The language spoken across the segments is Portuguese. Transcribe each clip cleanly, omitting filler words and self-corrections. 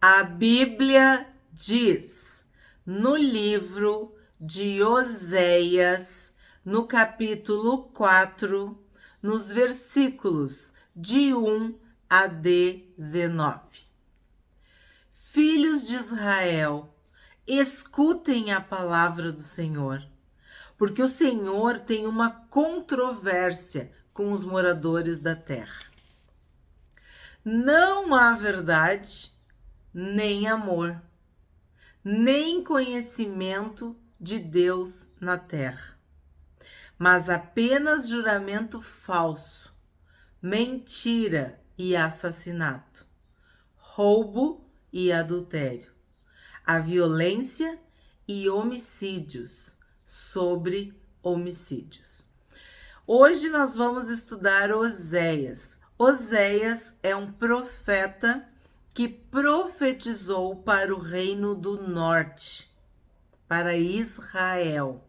A Bíblia diz no livro de Oséias, no capítulo 4, nos versículos de 1 a 19. Filhos de Israel, escutem a palavra do Senhor, porque o Senhor tem uma controvérsia com os moradores da terra. Não há verdade, nem amor, nem conhecimento de Deus na terra, mas apenas juramento falso, mentira e assassinato, roubo e adultério, a violência e homicídios sobre homicídios. Hoje nós vamos estudar Oséias. Oséias é um profeta que profetizou para o reino do norte, para Israel.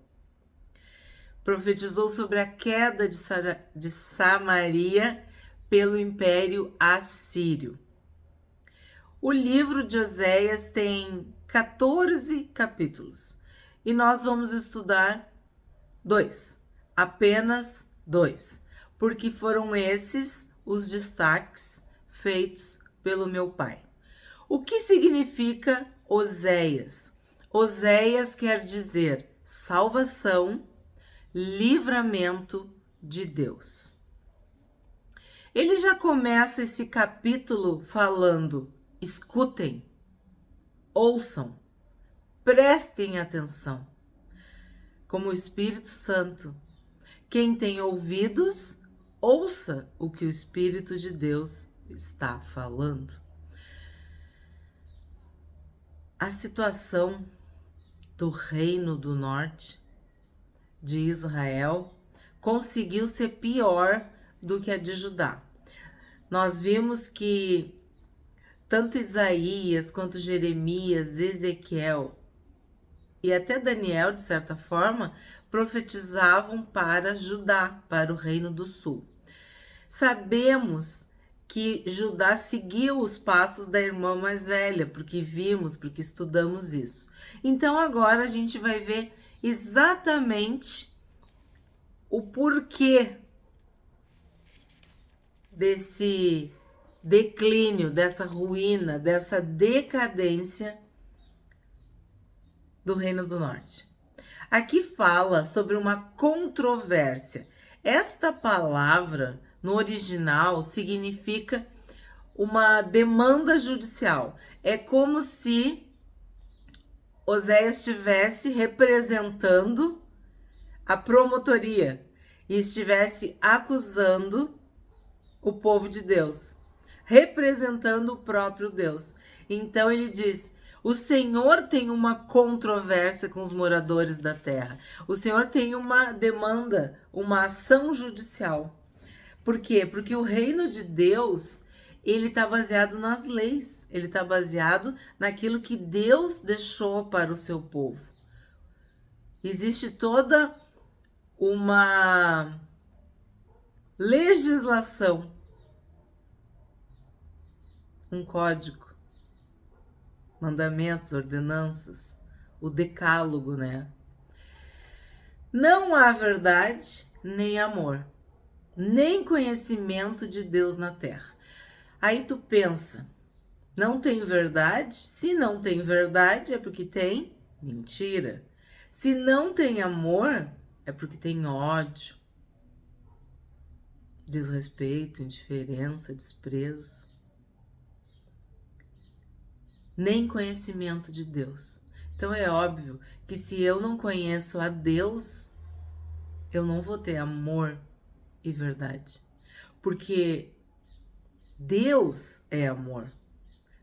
Profetizou sobre a queda de Samaria pelo Império Assírio. O livro de Oséias tem 14 capítulos e nós vamos estudar apenas dois, porque foram esses os destaques feitos pelo meu pai. O que significa Oséias? Oséias quer dizer salvação, livramento de Deus. Ele já começa esse capítulo falando: escutem, ouçam, prestem atenção. Como o Espírito Santo, quem tem ouvidos, ouça o que o Espírito de Deus está falando. A situação do Reino do Norte de Israel conseguiu ser pior do que a de Judá. Nós vimos que tanto Isaías quanto Jeremias, Ezequiel e até Daniel, de certa forma, profetizavam para Judá, para o Reino do Sul. Sabemos que Judá seguiu os passos da irmã mais velha, porque estudamos isso. Então agora a gente vai ver exatamente o porquê desse declínio, dessa ruína, dessa decadência do Reino do Norte. Aqui fala sobre uma controvérsia. Esta palavra, no original, significa uma demanda judicial. É como se Oséias estivesse representando a promotoria e estivesse acusando o povo de Deus, representando o próprio Deus. Então ele diz: o Senhor tem uma controvérsia com os moradores da terra. O Senhor tem uma demanda, uma ação judicial. Por quê? Porque o reino de Deus, ele está baseado nas leis. Ele está baseado naquilo que Deus deixou para o seu povo. Existe toda uma legislação, um código, mandamentos, ordenanças, o decálogo, né? Não há verdade, nem amor, nem conhecimento de Deus na terra. Aí tu pensa, não tem verdade? Se não tem verdade, é porque tem mentira. Se não tem amor, é porque tem ódio, desrespeito, indiferença, desprezo. Nem conhecimento de Deus. Então é óbvio que se eu não conheço a Deus, eu não vou ter amor e verdade. Porque Deus é amor.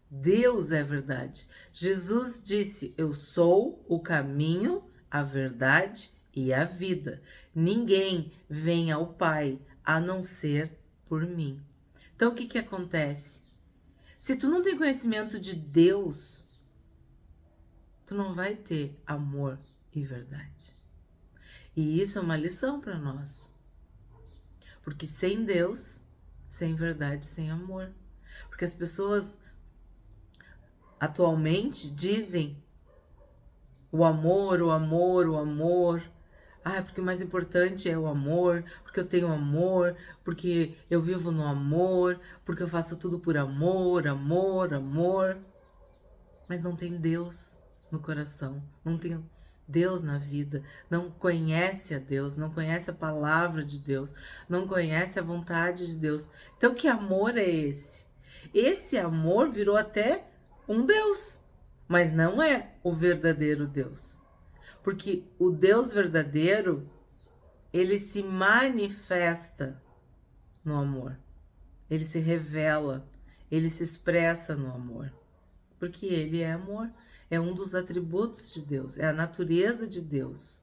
Deus é verdade. Jesus disse: eu sou o caminho, a verdade e a vida. Ninguém vem ao Pai a não ser por mim. Então o que acontece? Se tu não tem conhecimento de Deus, tu não vai ter amor e verdade. E isso é uma lição para nós. Porque sem Deus, sem verdade, sem amor. Porque as pessoas atualmente dizem o amor, o amor, o amor. Ah, porque o mais importante é o amor, porque eu tenho amor, porque eu vivo no amor, porque eu faço tudo por amor, amor, amor. Mas não tem Deus no coração, não tem Deus na vida, não conhece a Deus, não conhece a palavra de Deus, não conhece a vontade de Deus. Então, que amor é esse? Esse amor virou até um Deus, mas não é o verdadeiro Deus. Porque o Deus verdadeiro, ele se manifesta no amor. Ele se revela, ele se expressa no amor. Porque ele é amor, é um dos atributos de Deus, é a natureza de Deus.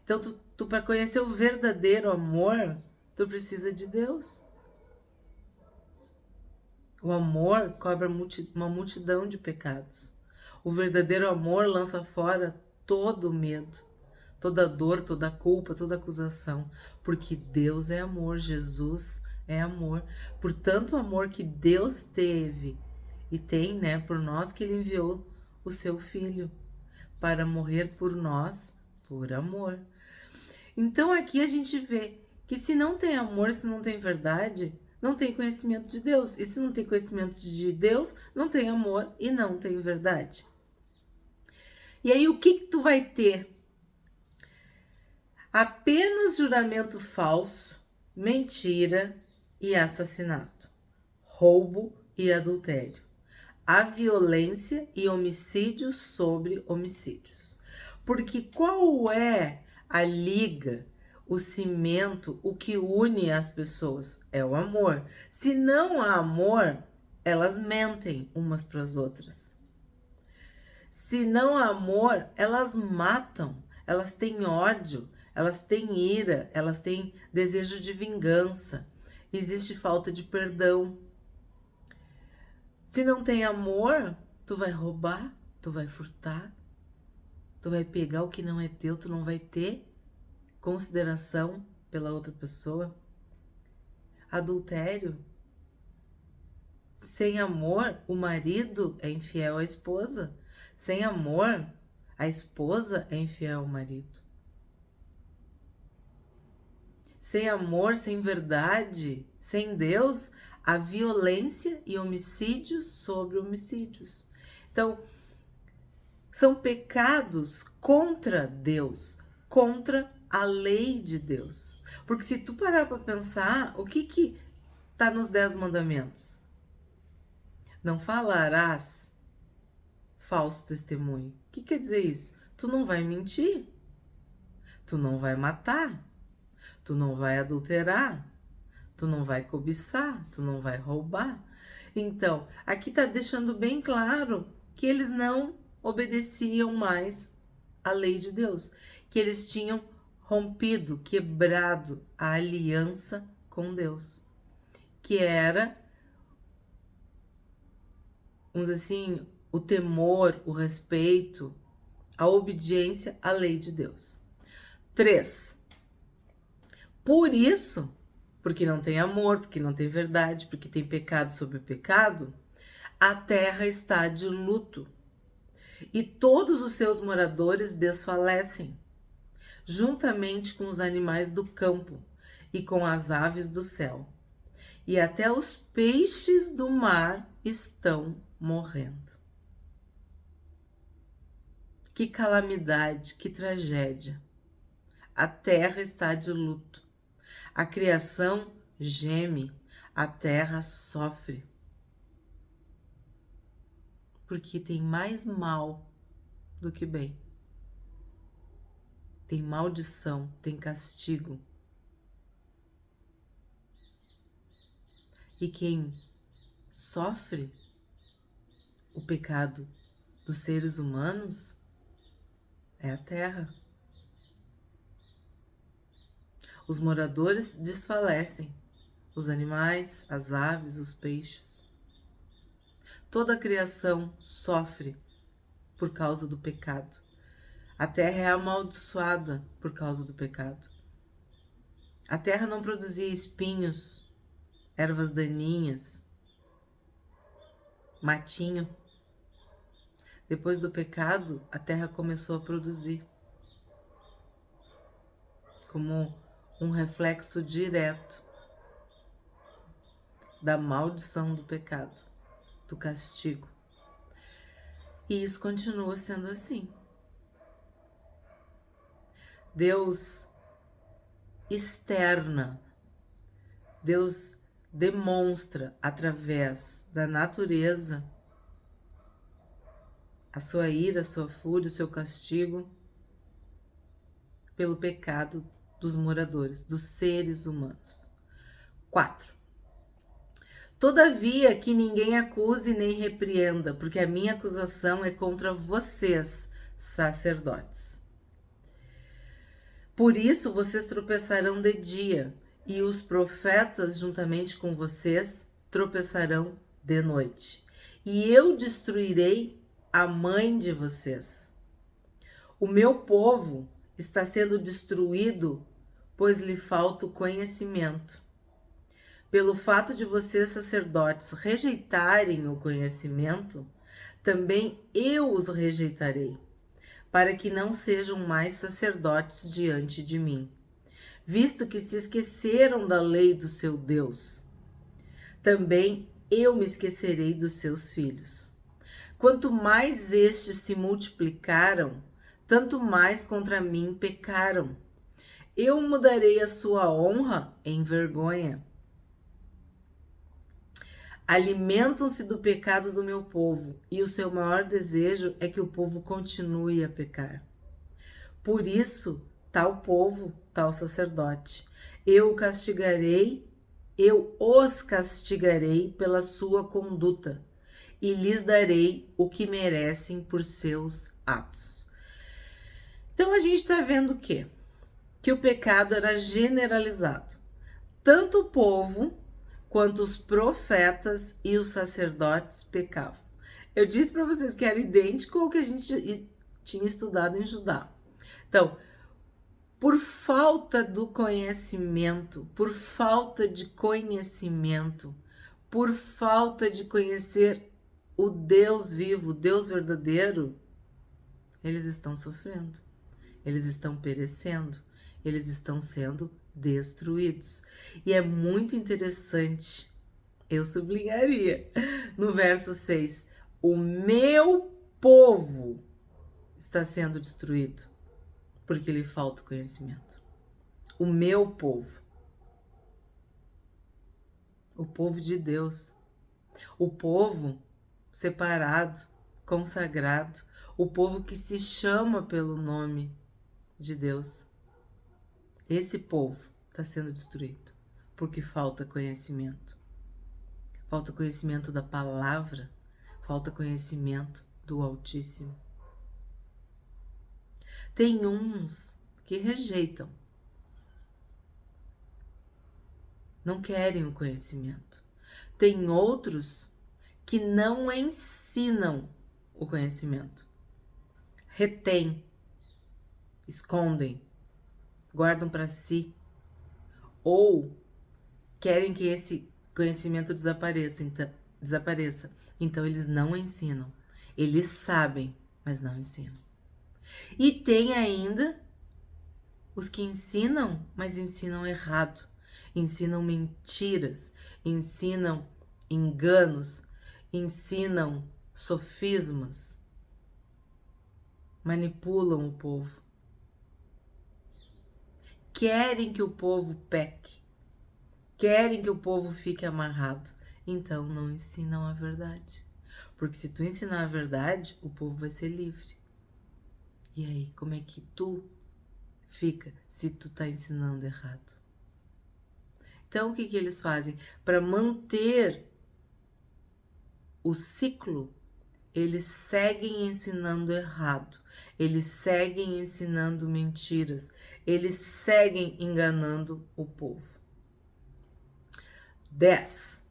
Então, tu para conhecer o verdadeiro amor, tu precisa de Deus. O amor cobre uma multidão de pecados. O verdadeiro amor lança fora todo medo, toda dor, toda culpa, toda acusação, porque Deus é amor, Jesus é amor. Por tanto amor que Deus teve e tem, né, por nós, que ele enviou o seu Filho para morrer por nós, por amor. Então aqui a gente vê que se não tem amor, se não tem verdade, não tem conhecimento de Deus. E se não tem conhecimento de Deus, não tem amor e não tem verdade. E aí o que tu vai ter? Apenas juramento falso, mentira e assassinato, roubo e adultério, a violência e homicídios sobre homicídios. Porque qual é a liga, o cimento, o que une as pessoas? É o amor. Se não há amor, elas mentem umas para as outras. Se não há amor, elas matam, elas têm ódio, elas têm ira, elas têm desejo de vingança. Existe falta de perdão. Se não tem amor, tu vai roubar, tu vai furtar, tu vai pegar o que não é teu, tu não vai ter consideração pela outra pessoa. Adultério. Sem amor, o marido é infiel à esposa. Sem amor, a esposa é infiel ao marido. Sem amor, sem verdade, sem Deus, há violência e homicídios sobre homicídios. Então, são pecados contra Deus, contra a lei de Deus. Porque se tu parar para pensar, o que está nos 10 mandamentos? Não falarás falso testemunho. O que quer dizer isso? Tu não vai mentir, tu não vai matar, tu não vai adulterar, tu não vai cobiçar, tu não vai roubar. Então, aqui está deixando bem claro que eles não obedeciam mais à lei de Deus, que eles tinham rompido, quebrado a aliança com Deus, que era, vamos dizer assim, o temor, o respeito, a obediência à lei de Deus. 3. Por isso, porque não tem amor, porque não tem verdade, porque tem pecado sobre pecado, a terra está de luto e todos os seus moradores desfalecem, juntamente com os animais do campo e com as aves do céu. E até os peixes do mar estão morrendo. Que calamidade, que tragédia. A terra está de luto. A criação geme, a terra sofre. Porque tem mais mal do que bem. Tem maldição, tem castigo. E quem sofre o pecado dos seres humanos é a terra. Os moradores desfalecem, os animais, as aves, os peixes. Toda a criação sofre por causa do pecado. A terra é amaldiçoada por causa do pecado. A terra não produzia espinhos, ervas daninhas, matinho. Depois do pecado, a terra começou a produzir, como um reflexo direto da maldição do pecado, do castigo. E isso continua sendo assim. Deus externa, Deus demonstra através da natureza a sua ira, a sua fúria, o seu castigo pelo pecado dos moradores, dos seres humanos. 4. Todavia que ninguém acuse nem repreenda, porque a minha acusação é contra vocês, sacerdotes. Por isso vocês tropeçarão de dia, e os profetas juntamente com vocês tropeçarão de noite. E eu destruirei a mãe de vocês. O meu povo está sendo destruído, pois lhe falta o conhecimento. Pelo fato de vocês, sacerdotes, rejeitarem o conhecimento, também eu os rejeitarei, para que não sejam mais sacerdotes diante de mim, visto que se esqueceram da lei do seu Deus. Também eu me esquecerei dos seus filhos. Quanto mais estes se multiplicaram, tanto mais contra mim pecaram. Eu mudarei a sua honra em vergonha. Alimentam-se do pecado do meu povo, e o seu maior desejo é que o povo continue a pecar. Por isso, tal povo, tal sacerdote, eu os castigarei pela sua conduta, e lhes darei o que merecem por seus atos. Então a gente está vendo o quê? Que o pecado era generalizado. Tanto o povo quanto os profetas e os sacerdotes pecavam. Eu disse para vocês que era idêntico ao que a gente tinha estudado em Judá. Então, por falta do conhecimento, por falta de conhecimento, por falta de conhecer o Deus vivo, o Deus verdadeiro, eles estão sofrendo, eles estão perecendo, eles estão sendo destruídos. E é muito interessante, eu sublinharia, no verso 6, o meu povo está sendo destruído, porque lhe falta conhecimento. O meu povo. O povo de Deus. O povo separado, consagrado. O povo que se chama pelo nome de Deus. Esse povo está sendo destruído porque falta conhecimento. Falta conhecimento da palavra, falta conhecimento do Altíssimo. Tem uns que rejeitam, não querem o conhecimento. Tem outros que não ensinam o conhecimento, retêm, escondem, guardam para si, ou querem que esse conhecimento desapareça. Então eles não ensinam. Eles sabem, mas não ensinam. E tem ainda os que ensinam, mas ensinam errado. Ensinam mentiras, ensinam enganos, ensinam sofismas, manipulam o povo. Querem que o povo peque, querem que o povo fique amarrado, então não ensinam a verdade. Porque se tu ensinar a verdade, o povo vai ser livre. E aí, como é que tu fica se tu tá ensinando errado? Então, o que eles fazem? Para manter o ciclo, eles seguem ensinando errado, eles seguem ensinando mentiras, eles seguem enganando o povo. 10.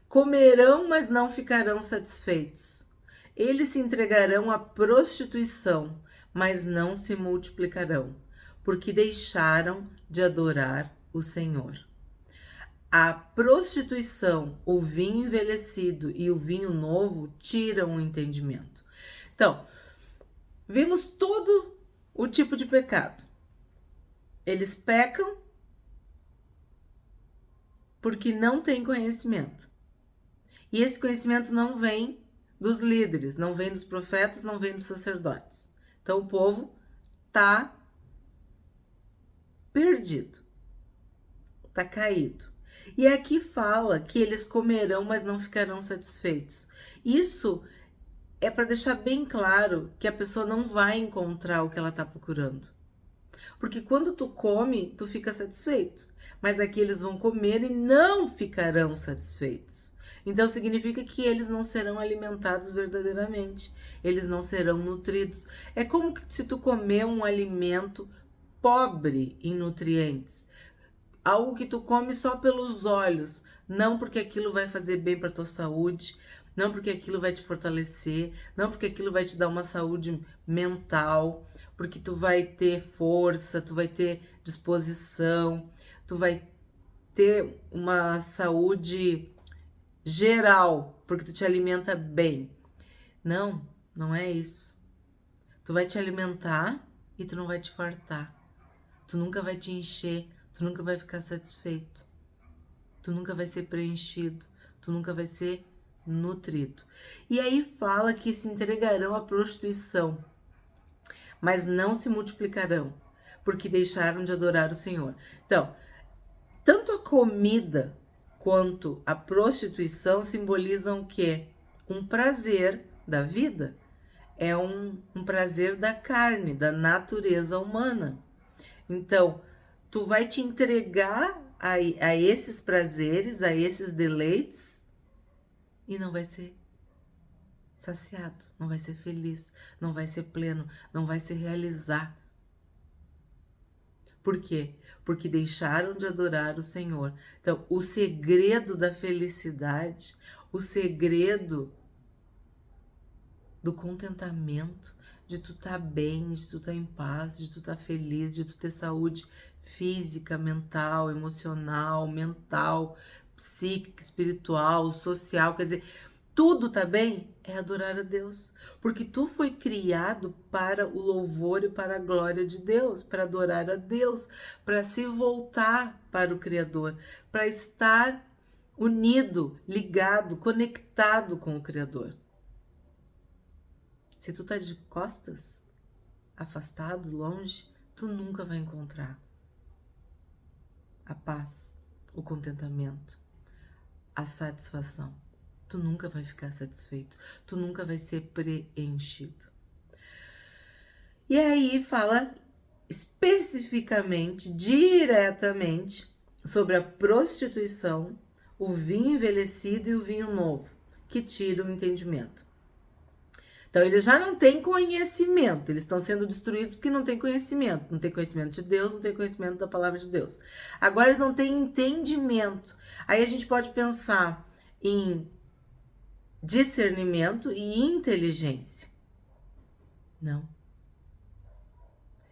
Comerão, mas não ficarão satisfeitos. Eles se entregarão à prostituição, mas não se multiplicarão, porque deixaram de adorar o Senhor. A prostituição, o vinho envelhecido e o vinho novo tiram o entendimento. Então, vimos todo o tipo de pecado. Eles pecam porque não têm conhecimento. E esse conhecimento não vem dos líderes, não vem dos profetas, não vem dos sacerdotes. Então o povo tá perdido, tá caído. E aqui fala que eles comerão, mas não ficarão satisfeitos. Isso é para deixar bem claro que a pessoa não vai encontrar o que ela tá procurando. Porque quando tu come, tu fica satisfeito. Mas aqui eles vão comer e não ficarão satisfeitos. Então significa que eles não serão alimentados verdadeiramente. Eles não serão nutridos. É como se tu comer um alimento pobre em nutrientes. Algo que tu come só pelos olhos, não porque aquilo vai fazer bem para tua saúde, não porque aquilo vai te fortalecer, não porque aquilo vai te dar uma saúde mental, porque tu vai ter força, tu vai ter disposição, tu vai ter uma saúde geral, porque tu te alimenta bem. Não, não é isso. Tu vai te alimentar e tu não vai te fartar. Tu nunca vai te encher, tu nunca vai ficar satisfeito. Tu nunca vai ser preenchido, tu nunca vai ser nutrido. E aí fala que se entregarão à prostituição, mas não se multiplicarão, porque deixaram de adorar o Senhor. Então, tanto a comida quanto a prostituição simbolizam o quê? Um prazer da vida. É um prazer da carne, da natureza humana. Então, tu vai te entregar a esses prazeres, a esses deleites, e não vai ser saciado, não vai ser feliz, não vai ser pleno, não vai se realizar. Por quê? Porque deixaram de adorar o Senhor. Então, o segredo da felicidade, o segredo do contentamento, de tu estar bem, de tu estar em paz, de tu estar feliz, de tu ter saúde física, mental, emocional, mental, psíquica, espiritual, social, quer dizer, tudo tá bem? É adorar a Deus. Porque tu foi criado para o louvor e para a glória de Deus, para adorar a Deus, para se voltar para o Criador, para estar unido, ligado, conectado com o Criador. Se tu tá de costas, afastado, longe, tu nunca vai encontrar a paz, o contentamento, a satisfação. Tu nunca vai ficar satisfeito, tu nunca vai ser preenchido. E aí fala especificamente, diretamente, sobre a prostituição, o vinho envelhecido e o vinho novo, que tiram o entendimento. Então, eles já não têm conhecimento, eles estão sendo destruídos porque não têm conhecimento. Não tem conhecimento de Deus, não tem conhecimento da palavra de Deus. Agora, eles não têm entendimento. Aí a gente pode pensar em discernimento e inteligência. Não.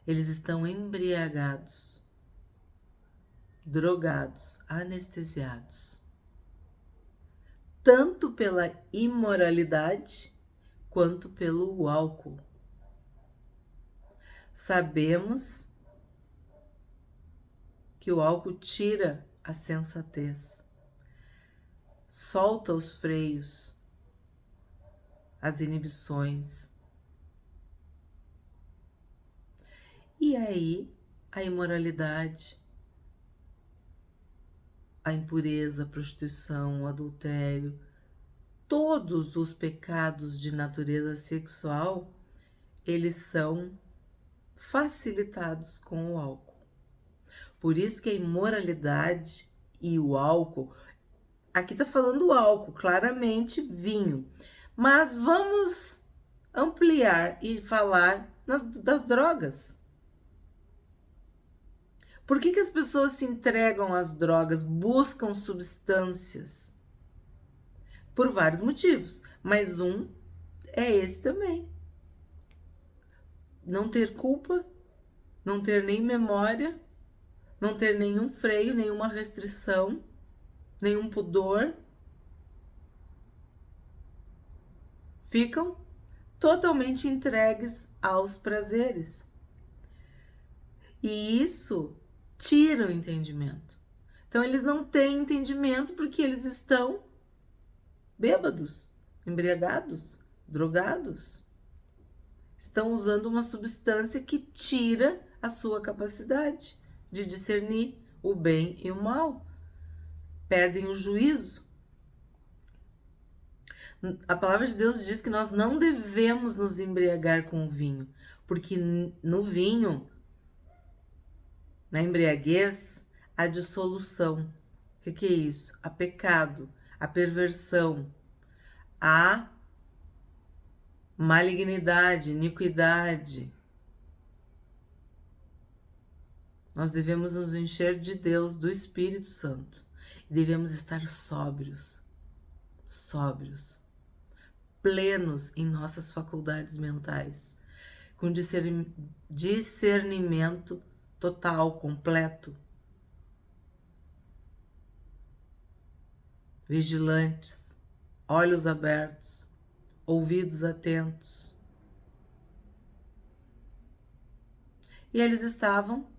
Eles estão embriagados, drogados, anestesiados. Tanto pela imoralidade quanto pelo álcool. Sabemos que o álcool tira a sensatez, solta os freios, as inibições. E aí, a imoralidade, a impureza, a prostituição, o adultério, todos os pecados de natureza sexual, eles são facilitados com o álcool. Por isso que a imoralidade e o álcool, aqui tá falando álcool, claramente vinho, mas vamos ampliar e falar das drogas. Por que as pessoas se entregam às drogas, buscam substâncias? Por vários motivos, mas um é esse também. Não ter culpa, não ter nem memória, não ter nenhum freio, nenhuma restrição, nenhum pudor, ficam totalmente entregues aos prazeres. E isso tira o entendimento. Então, eles não têm entendimento porque eles estão bêbados, embriagados, drogados. Estão usando uma substância que tira a sua capacidade de discernir o bem e o mal. Perdem o juízo. A palavra de Deus diz que nós não devemos nos embriagar com o vinho, porque no vinho, na embriaguez, há dissolução. O que é isso? Há pecado, há perversão, há malignidade, iniquidade. Nós devemos nos encher de Deus, do Espírito Santo. E devemos estar sóbrios, plenos em nossas faculdades mentais, com discernimento total, completo, vigilantes, olhos abertos, ouvidos atentos. E eles estavam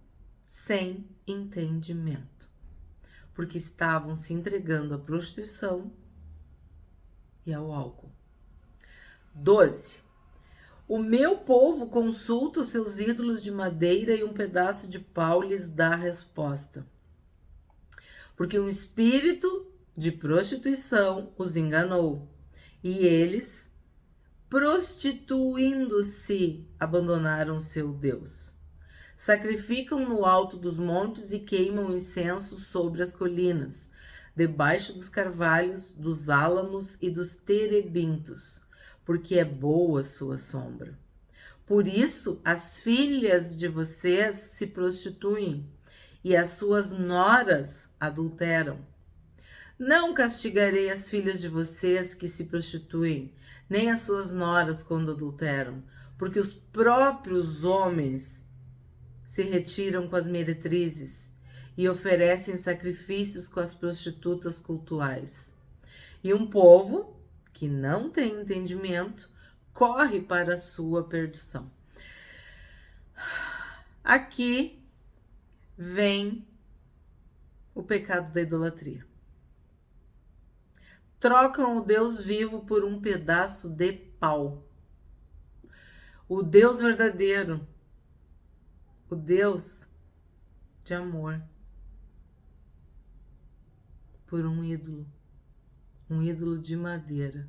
sem entendimento, porque estavam se entregando à prostituição e ao álcool. 12. O meu povo consulta os seus ídolos de madeira e um pedaço de pau lhes dá resposta. Porque um espírito de prostituição os enganou, e eles, prostituindo-se, abandonaram seu Deus. Sacrificam no alto dos montes e queimam incenso sobre as colinas, debaixo dos carvalhos, dos álamos e dos terebintos, porque é boa sua sombra. Por isso, as filhas de vocês se prostituem e as suas noras adulteram. Não castigarei as filhas de vocês que se prostituem, nem as suas noras quando adulteram, porque os próprios homens se retiram com as meretrizes e oferecem sacrifícios com as prostitutas cultuais. E um povo que não tem entendimento corre para a sua perdição. Aqui vem o pecado da idolatria. Trocam o Deus vivo por um pedaço de pau. O Deus verdadeiro, o Deus de amor, por um ídolo de madeira,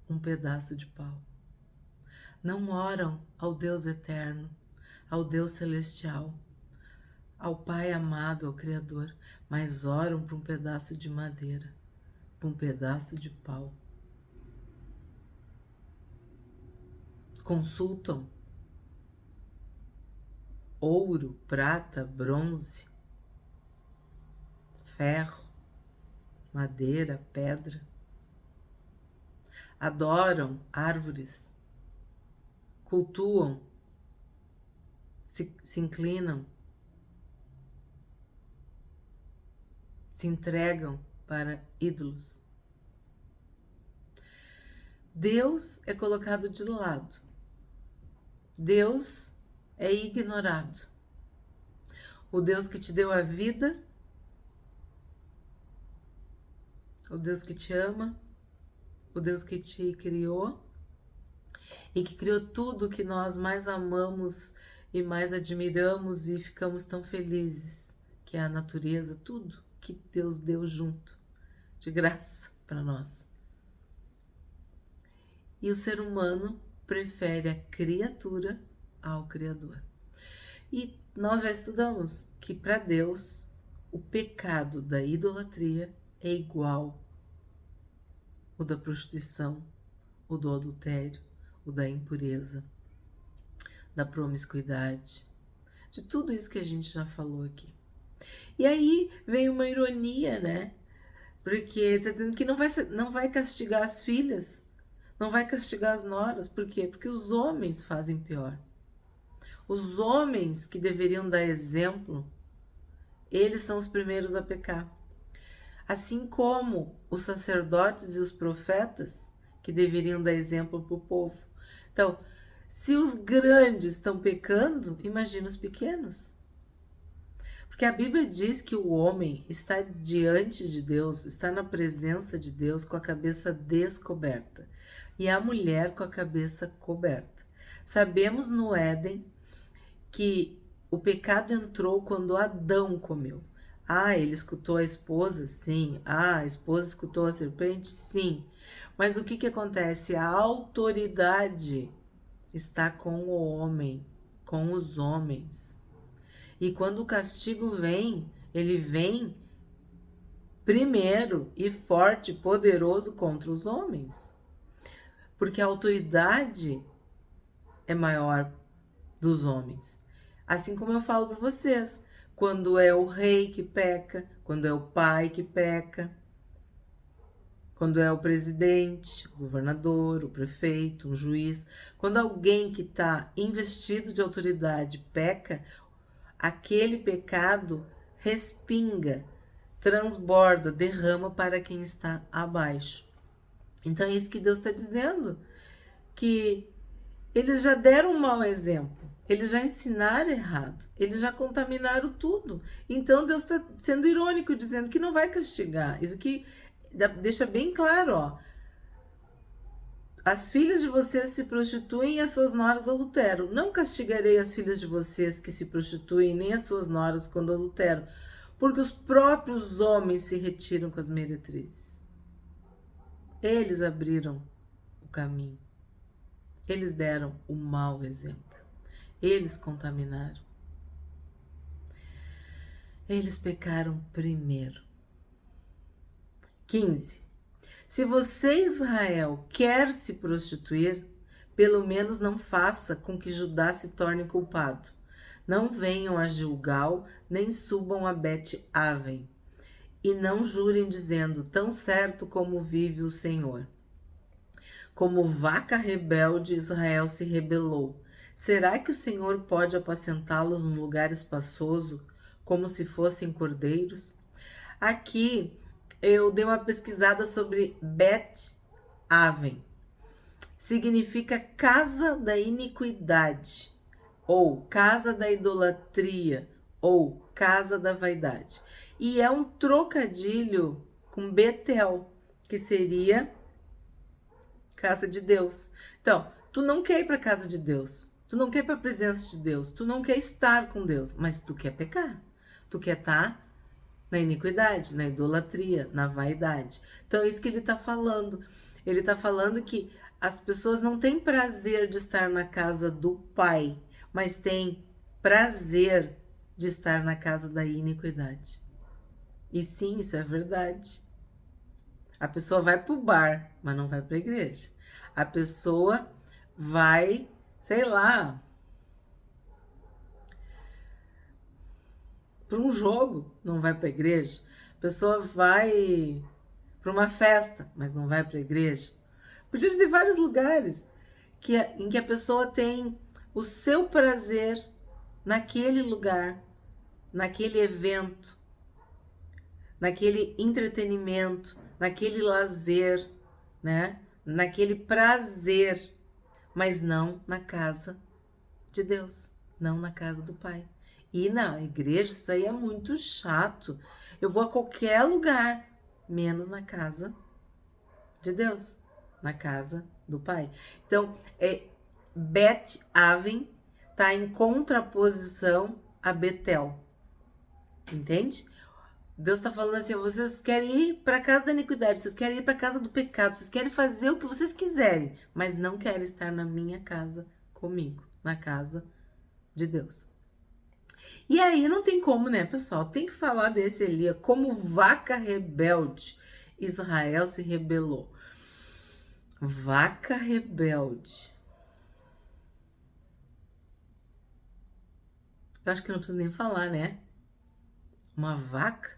um pedaço de pau. Não oram ao Deus eterno, ao Deus celestial, ao Pai amado, ao Criador, mas oram por um pedaço de madeira, por um pedaço de pau. Consultam ouro, prata, bronze, ferro, madeira, pedra. Adoram árvores, cultuam, se inclinam, se entregam para ídolos. Deus é colocado de lado. Deus é ignorado. O Deus que te deu a vida, o Deus que te ama, o Deus que te criou e que criou tudo que nós mais amamos e mais admiramos e ficamos tão felizes, que é a natureza, tudo que Deus deu junto, de graça para nós. E o ser humano prefere a criatura ao Criador. E nós já estudamos que para Deus o pecado da idolatria é igual o da prostituição, o do adultério, o da impureza, da promiscuidade, de tudo isso que a gente já falou aqui. E aí vem uma ironia, né? Porque ele tá dizendo que não vai castigar as filhas, não vai castigar as noras. Por quê? Porque os homens fazem pior. Os homens que deveriam dar exemplo, eles são os primeiros a pecar. assim como os sacerdotes e os profetas, que deveriam dar exemplo para o povo. Então, se os grandes estão pecando, imagina os pequenos. Porque a Bíblia diz que o homem está diante de Deus, está na presença de Deus com a cabeça descoberta e a mulher com a cabeça coberta. Sabemos no Éden que o pecado entrou quando Adão comeu. Ah, ele escutou a esposa? Sim. Ah, a esposa escutou a serpente? Sim. Mas o que que acontece? A autoridade está com o homem, com os homens. E quando o castigo vem, ele vem primeiro e forte, poderoso contra os homens. Porque a autoridade é maior dos homens. Assim como eu falo para vocês, quando é o rei que peca, quando é o pai que peca, quando é o presidente, o governador, o prefeito, um juiz, quando alguém que está investido de autoridade peca, aquele pecado respinga, transborda, derrama para quem está abaixo. Então é isso que Deus está dizendo, que eles já deram um mau exemplo, eles já ensinaram errado, eles já contaminaram tudo. Então Deus está sendo irônico, dizendo que não vai castigar. Isso aqui deixa bem claro, ó. As filhas de vocês se prostituem e as suas noras adulteram. Não castigarei as filhas de vocês que se prostituem, nem as suas noras quando adulteram, porque os próprios homens se retiram com as meretrizes. Eles abriram o caminho. Eles deram o mau exemplo. Eles contaminaram. Eles pecaram primeiro. 15. Se você, Israel, quer se prostituir, pelo menos não faça com que Judá se torne culpado. Não venham a Gilgal, nem subam a Bet-Aven. E não jurem dizendo, tão certo como vive o Senhor. Como vaca rebelde, Israel se rebelou. Será que o Senhor pode apacentá-los num lugar espaçoso, como se fossem cordeiros? Aqui eu dei uma pesquisada sobre Bet-Aven. Significa casa da iniquidade, ou casa da idolatria, ou casa da vaidade. E é um trocadilho com Betel, que seria casa de Deus. Então, tu não quer ir para a casa de Deus, tu não quer ir para a presença de Deus, tu não quer estar com Deus, mas tu quer pecar, tu quer estar na iniquidade, na idolatria, na vaidade. Então é isso que ele está falando. Ele está falando que as pessoas não têm prazer de estar na casa do Pai, mas têm prazer de estar na casa da iniquidade. E sim, isso é verdade. A pessoa vai pro bar, mas não vai para a igreja. A pessoa vai, sei lá, para um jogo, não vai para a igreja. A pessoa vai para uma festa, mas não vai para a igreja. Podia dizer vários lugares em que a pessoa tem o seu prazer naquele lugar, naquele evento, naquele entretenimento, naquele lazer, né? Naquele prazer, mas não na casa de Deus, não na casa do Pai. E na igreja isso aí é muito chato. Eu vou a qualquer lugar, menos na casa de Deus, na casa do Pai. Então, Bet-Aven está em contraposição a Betel. Entende? Deus está falando assim, vocês querem ir para a casa da iniquidade, vocês querem ir para a casa do pecado, vocês querem fazer o que vocês quiserem, mas não querem estar na minha casa comigo, na casa de Deus. E aí não tem como, né, pessoal? Tem que falar desse ali, como vaca rebelde, Israel se rebelou. Vaca rebelde. Eu acho que não preciso nem falar, né? Uma vaca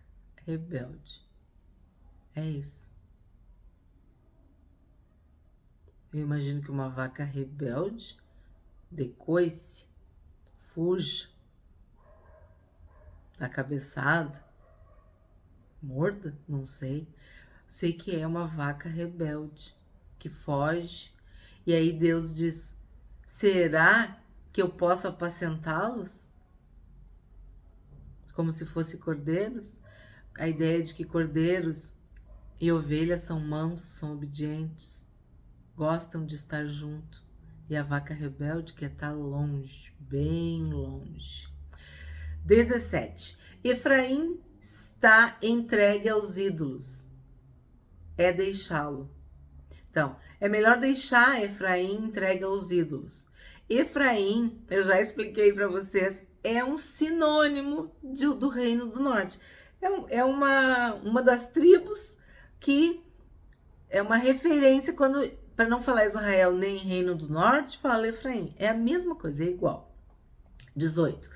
rebelde. É isso. Eu imagino que uma vaca rebelde decoice, fuja, dá cabeçada, Morda? Não sei. Sei que é uma vaca rebelde que foge. E aí Deus diz: será que eu posso apacentá-los? Como se fossem cordeiros? A ideia de que cordeiros e ovelhas são mansos, são obedientes, gostam de estar junto. E a vaca rebelde quer estar longe, bem longe. 17. Efraim está entregue aos ídolos. É deixá-lo. Então, é melhor deixar Efraim entregue aos ídolos. Efraim, eu já expliquei para vocês, é um sinônimo do Reino do Norte. É uma das tribos que é uma referência quando, para não falar Israel nem Reino do Norte, fala Efraim. É a mesma coisa, é igual. 18.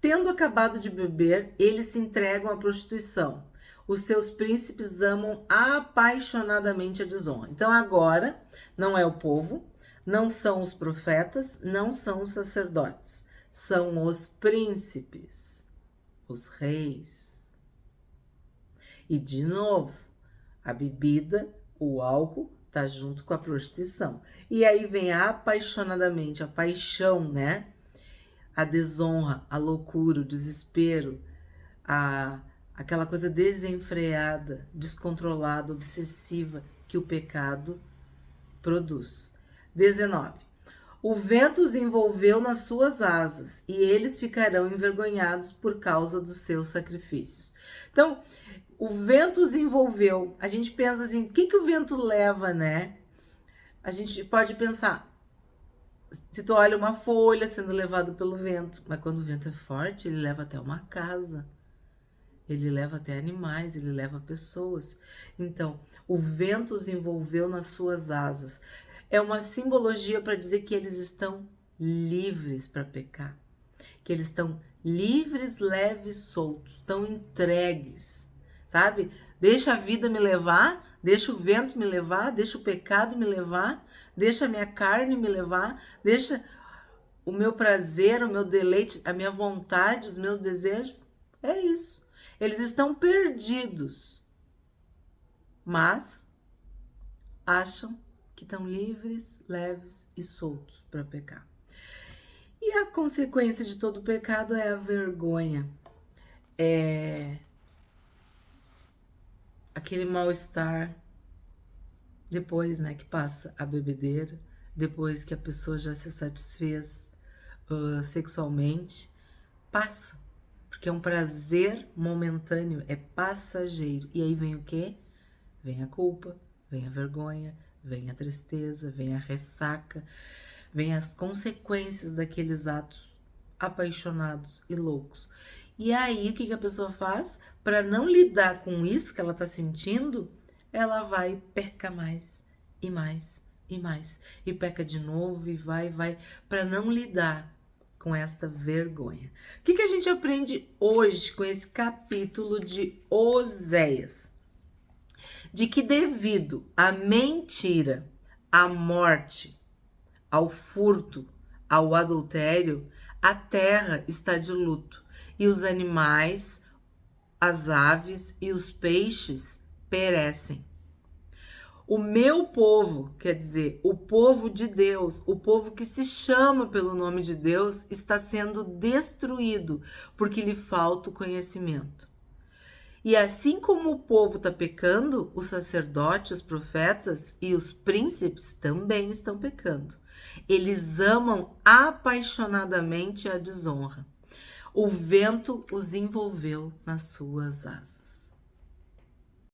Tendo acabado de beber, eles se entregam à prostituição. Os seus príncipes amam apaixonadamente a desonra. Então agora não é o povo, não são os profetas, não são os sacerdotes, são os príncipes, os reis. E de novo, a bebida, o álcool, tá junto com a prostituição. E aí vem apaixonadamente, a paixão, né? A desonra, a loucura, o desespero, aquela coisa desenfreada, descontrolada, obsessiva que o pecado produz. 19. O vento os envolveu nas suas asas e eles ficarão envergonhados por causa dos seus sacrifícios. Então, o vento os envolveu. A gente pensa assim, o que o vento leva, né? A gente pode pensar, se tu olha uma folha sendo levada pelo vento, mas quando o vento é forte, ele leva até uma casa, ele leva até animais, ele leva pessoas. Então, o vento os envolveu nas suas asas. É uma simbologia para dizer que eles estão livres para pecar, que eles estão livres, leves, soltos, estão entregues, sabe? Deixa a vida me levar, deixa o vento me levar, deixa o pecado me levar, deixa a minha carne me levar, deixa o meu prazer, o meu deleite, a minha vontade, os meus desejos. É isso. Eles estão perdidos, mas acham que estão livres, leves e soltos para pecar. E a consequência de todo pecado é a vergonha. É aquele mal-estar depois, né, que passa a bebedeira, depois que a pessoa já se satisfez sexualmente, passa, porque é um prazer momentâneo, é passageiro. E aí vem o quê? Vem a culpa, vem a vergonha, vem a tristeza, vem a ressaca, vem as consequências daqueles atos apaixonados e loucos. E aí, o que a pessoa faz? Para não lidar com isso que ela está sentindo, ela vai e peca mais, e mais, e mais. E peca de novo, e vai, para não lidar com esta vergonha. O que a gente aprende hoje com esse capítulo de Oséias? De que devido à mentira, à morte, ao furto, ao adultério, a terra está de luto, e os animais, as aves e os peixes perecem. O meu povo, quer dizer, o povo de Deus, o povo que se chama pelo nome de Deus, está sendo destruído porque lhe falta o conhecimento. E assim como o povo está pecando, os sacerdotes, os profetas e os príncipes também estão pecando. Eles amam apaixonadamente a desonra. O vento os envolveu nas suas asas.